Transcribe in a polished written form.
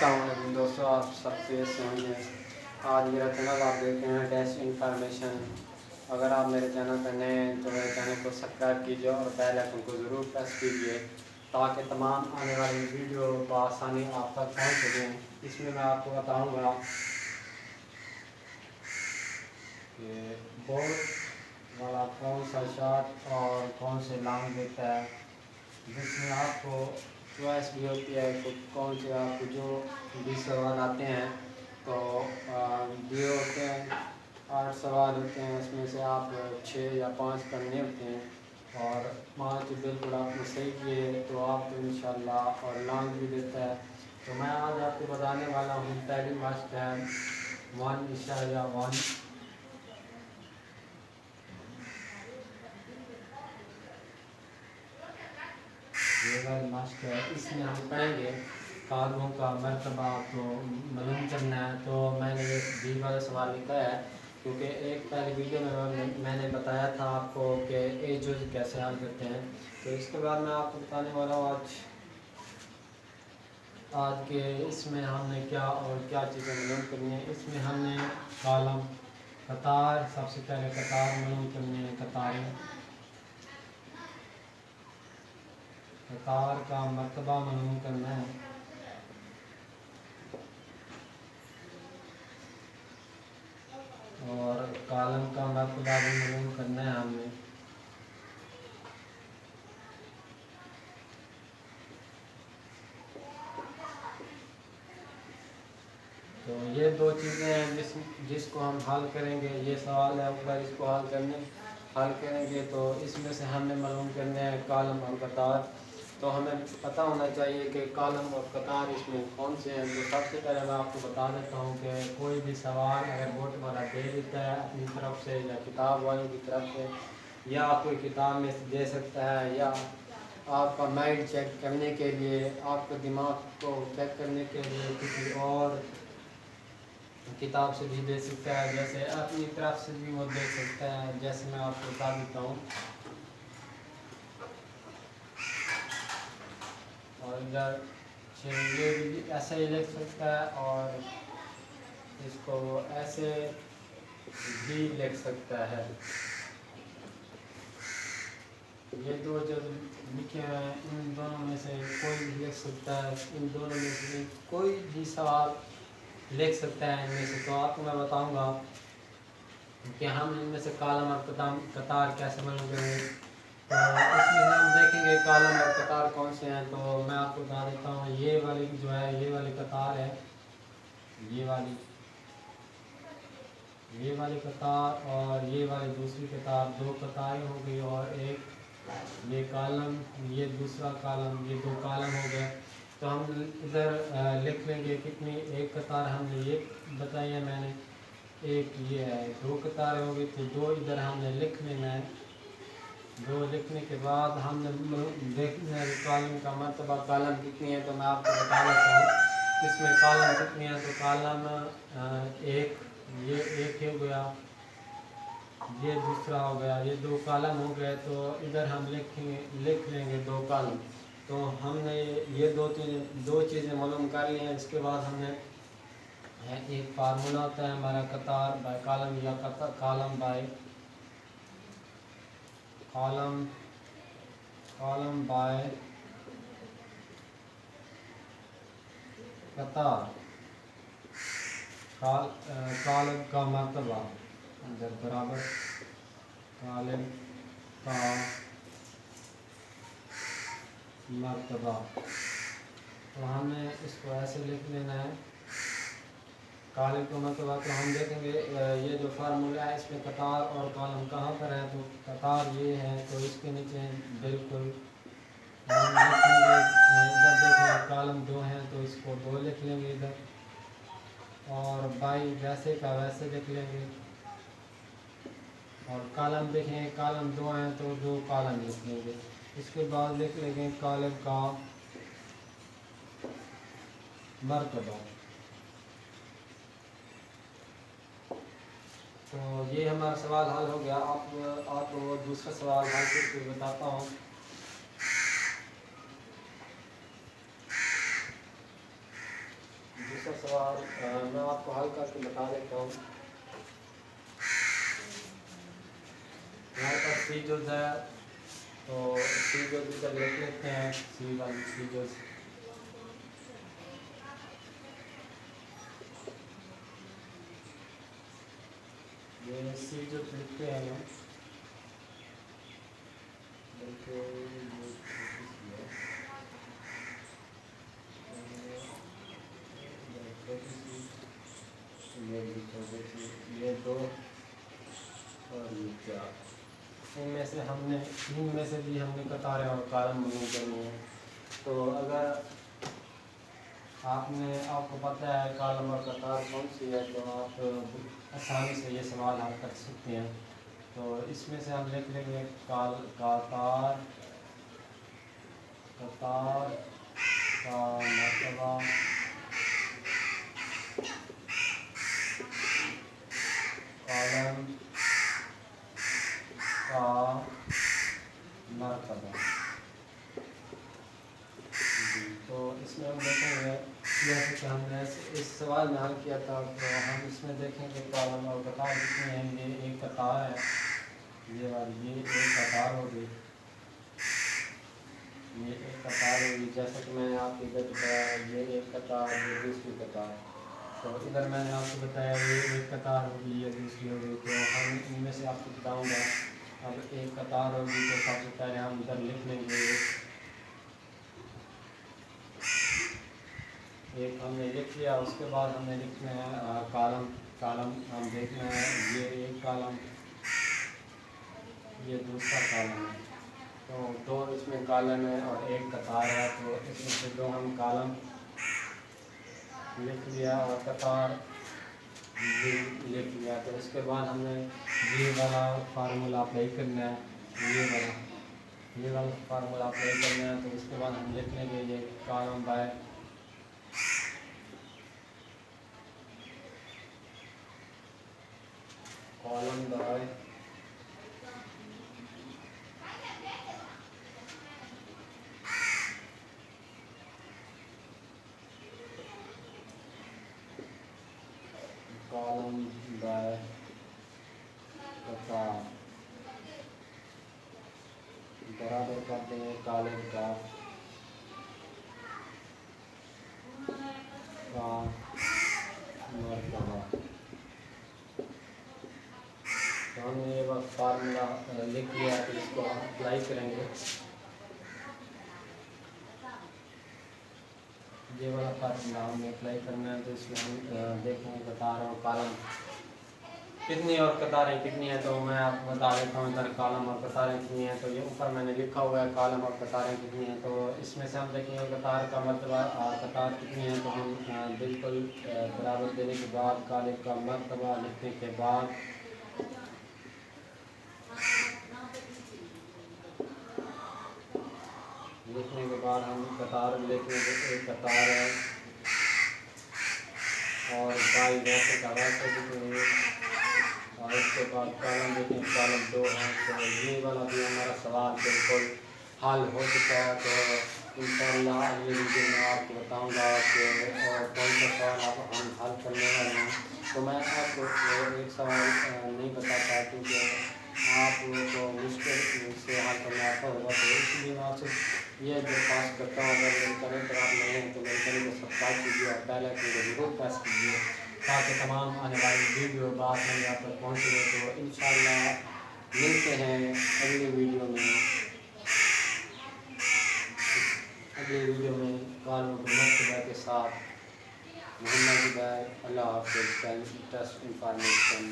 السلام علیکم دوستوں، آپ سب کیسے ہیں؟ آج میرا چینل آپ دیکھ رہے ہیں ڈیش انفارمیشن۔ اگر آپ میرے چینل پر نئے ہیں تو میرے چینل کو سبسکرائب کیجیے اور بیل آئیکن کو ضرور پریس کیجیے تاکہ تمام آنے والی ویڈیو بآسانی آپ تک پہنچ سکیں۔ اس میں آپ کو بتاؤں گا کہ بورڈ والا کون سا شارٹ اور کون سے لانگ دیتا ہے، جس میں آپ کو چوائس بھی ہوتی ہے کہ کون سے آپ کو جو بھی سوال آتے ہیں تو دیے ہوتے ہیں 8 سوال ہوتے ہیں، اس میں سے آپ 6 یا 5 کرنے ہوتے ہیں اور 5 بالکل آپ نے صحیح کیے تو آپ کو انشاءاللہ اور لانگ بھی دیتا ہے۔ تو میں آج آپ کو بتانے والا ہوں پہلی مشق ہے 1.1۔ یہ والی مشق ہے، اس میں ہم پڑھیں گے کالموں کا مرتبہ تو معلوم کرنا ہے۔ تو میں نے یہ بی والا سوال لکھا ہے کیونکہ ایک پہلی ویڈیو میں نے بتایا تھا آپ کو کہ اے جز کیسے حل کرتے ہیں۔ تو اس کے بعد میں آپ کو بتانے والا ہوں آج کے اس میں ہم نے کیا اور کیا چیزیں معلوم کرنی ہیں۔ اس میں ہم نے کالم، قطار، سب سے پہلے قطار معلوم کرنی ہے، قطار کا مرتبہ معلوم کرنا ہے اور کالم کا مرتبہ بھی معلوم کرنا ہے ہم نے۔ تو یہ دو چیزیں ہیں جس کو ہم حل کریں گے۔ یہ سوال ہے اوپر، اس کو حل کریں گے تو اس میں سے ہم نے معلوم کرنے ہیں کالم اور قطار۔ تو ہمیں پتہ ہونا چاہیے کہ کالم اور قطار اس میں کون سے ہیں۔ تو سب سے پہلے میں آپ کو بتا دیتا ہوں کہ کوئی بھی سوال اگر بورڈ والا دے دیتا ہے اپنی طرف سے یا کتاب والوں کی طرف سے یا کوئی کتاب میں سے دے سکتا ہے یا آپ کا مائنڈ چیک کرنے کے لیے، آپ کے دماغ کو چیک کرنے کے لیے کسی اور کتاب سے بھی دے سکتا ہے، جیسے اپنی طرف سے بھی وہ دے سکتا ہے، جیسے میں آپ کو بتا دیتا ہوں۔ اور ادھر یہ بھی ایسے ہی لکھ سکتا ہے اور اس کو وہ ایسے بھی لکھ سکتا ہے۔ یہ دو جو لکھے ہیں ان دونوں میں سے کوئی بھی لکھ سکتا ہے، ان دونوں میں سے کوئی بھی سوال لکھ سکتا ہے ان میں سے۔ تو آپ کو میں بتاؤں گا کہ ہم ان میں سے کالم اور قطار کیسے معلوم کریں گے۔ تو اس میں ہم دیکھیں گے کالم اور قطار کون سے ہیں۔ تو میں آپ کو بتا دیتا ہوں، یہ والی جو ہے یہ والی قطار ہے، یہ والی قطار اور یہ والی دوسری قطار، دو قطاریں ہو گئی اور ایک یہ کالم، یہ دوسرا کالم، یہ دو کالم ہو گئے۔ تو ہم ادھر لکھ لیں گے کتنی، ایک قطار ہم نے یہ بتائی ہے میں نے، ایک یہ ہے، دو قطاریں ہو گئی تو دو ادھر ہم نے لکھ لینا ہے۔ دو لکھنے کے بعد ہم نے دیکھنا ہے کالم کا مرتبہ کالم کتنی ہے۔ تو میں آپ کو بتا دیتا ہوں اس میں کالم کتنی ہے۔ تو کالم ایک، یہ ایک ہو گیا، یہ دوسرا ہو گیا، یہ دو کالم ہو گئے۔ تو ادھر ہم لکھ لیں گے دو کالم۔ تو ہم نے یہ دو چیزیں معلوم کر لی ہیں۔ اس کے بعد ہم نے ایک فارمولا ہوتا ہے ہمارا قطار بائی کالم یا کالم بائی قطار، کالم کا مرتبہ برابر کالم کا مرتبہ۔ تو ہم نے اس کو ایسے لکھ لینا ہے کالم کا مرتبہ۔ تو ہم دیکھیں گے یہ جو فارمولا ہے اس میں قطار اور کالم کہاں پر ہے۔ تو قطار یہ ہے تو اس کے نیچے بالکل ہم لکھیں گے، ادھر دیکھیں کالم 2 ہیں تو اس کو 2 لکھ لیں گے ادھر، اور بائی ویسے کا ویسے لکھ لیں گے۔ اور کالم دیکھیں کالم 2 ہیں تو 2 کالم لکھ لیں گے۔ اس کے بعد لکھ لیں گے کالم کا مرتبہ۔ تو یہ ہمارا سوال حل ہو گیا۔ آپ کو دوسرا سوال حل کر کے بتاتا ہوں۔ دوسرا سوال میں آپ کو حل کر کے بتا دیتا ہوں. ہمارے پاس سی جز ہے تو سی جز ادھر لکھ لیتے ہیں. سی والی سی جز یہ سی جز لکھتے ہیں ہم. یہ دو اور یہ چار. ان میں سے ہم نے ان میں سے بھی ہم نے قطاریں اور کالم بنانے کرنے ہیں. تو اگر آپ کو پتہ ہے کالم اور قطار کون سی ہے تو آپ آسانی سے یہ سوال حل کر سکتے ہیں. تو اس میں سے ہم لکھ لیں گے قطار کا مرتبہ کالم کا مرتبہ. تو اس میں ہم دیکھیں گے جیسے کہ ہم نے اس سوال میں حل کیا تھا تو ہم اس میں دیکھیں گے کالم اور قطار کتنے ہیں. یہ ایک قطار ہے. یہ والی یہ ایک قطار ہوگی. یہ ایک قطار ہوگی جیسا کہ میں نے آپ کو ادھر بتایا. یہ ایک قطار یہ دوسری قطار. تو ادھر میں نے آپ کو بتایا یہ ایک قطار ہوگی یہ دوسری ہوگی. تو ہم ان میں سے آپ کو بتاؤں گا. اب ایک قطار ہوگی تو سب سے پہلے ہم ادھر لکھ لیں گے. ایک ہم نے لکھ لیا. اس کے بعد ہم نے لکھنا ہے کالم ہم دیکھنا ہے. یہ ایک کالم یہ دوسرا کالم ہے. تو دو اس میں کالم ہے اور ایک قطار ہے. تو اس میں سے دو ہم کالم لکھ لیا اور قطار بھی لکھ لیا. تو اس کے بعد ہم نے یہ والا فارمولا اپلائی کرنا ہے. یہ والا فارمولا اپلائی کرنا ہے. تو اس کے بعد ہم لکھ لیں گے یہ column by column by column by قطار برابر کرتے ہیں کالم کا مرتبہ. تو ہم نے یہ وقت فارمولا لکھ لیا ہے. تو اس کو ہم اپلائی کریں گے. یہ والا فارمولا ہم نے اپلائی کرنا ہے. تو اس میں ہم دیکھیں گے قطار اور کالم کتنی اور قطاریں کتنی ہیں. تو میں آپ کو بتا دیتا ہوں ادھر کالم اور قطاریں کتنی ہیں. تو یہ اوپر میں نے لکھا ہوا ہے کالم اور قطاریں کتنی ہیں. تو اس میں سے ہم دیکھیں گے قطار کا مرتبہ قطار کتنی ہیں. تو ہم بالکل برابر دینے کے بعد کالم کا مرتبہ لکھنے کے بعد ہم قطار لکھیں گے. ایک قطار ہے اور بائی ویسے کا ویسے لکھیں گے. اور اس کے بعد کالم لکھیں. کالم دو ہیں. تو یہ والا بھی ہمارا سوال بالکل حل ہو چکا ہے. تو انشاءاللہ اگلے ویڈیو میں آپ کو بتاؤں گا کہ اور کون سا سوال آپ ہم حل کرنے والے ہیں. تو میں آپ کو ایک سوال نہیں بتاتا کیونکہ آپ لوگوں کو مشکل سے حل کرنا آتا ہوگا. تو اس لیے میں آپ سے یہ درخواست کرتا ہوں اگر میرے چینل پر آپ نئے ہیں تو میرے چینل کو سبسکرائب کیجیے اور بیل آئکن کو ضرور پریس کیجیے تاکہ تمام آنے والی ویڈیو بآسانی آپ تک پہنچ جائے. تو انشاءاللہ ملتے ہیں اگلی ویڈیو میں کالم کے مرتبہ کے ساتھ. محمد زبیر. اللہ حافظ. Test information.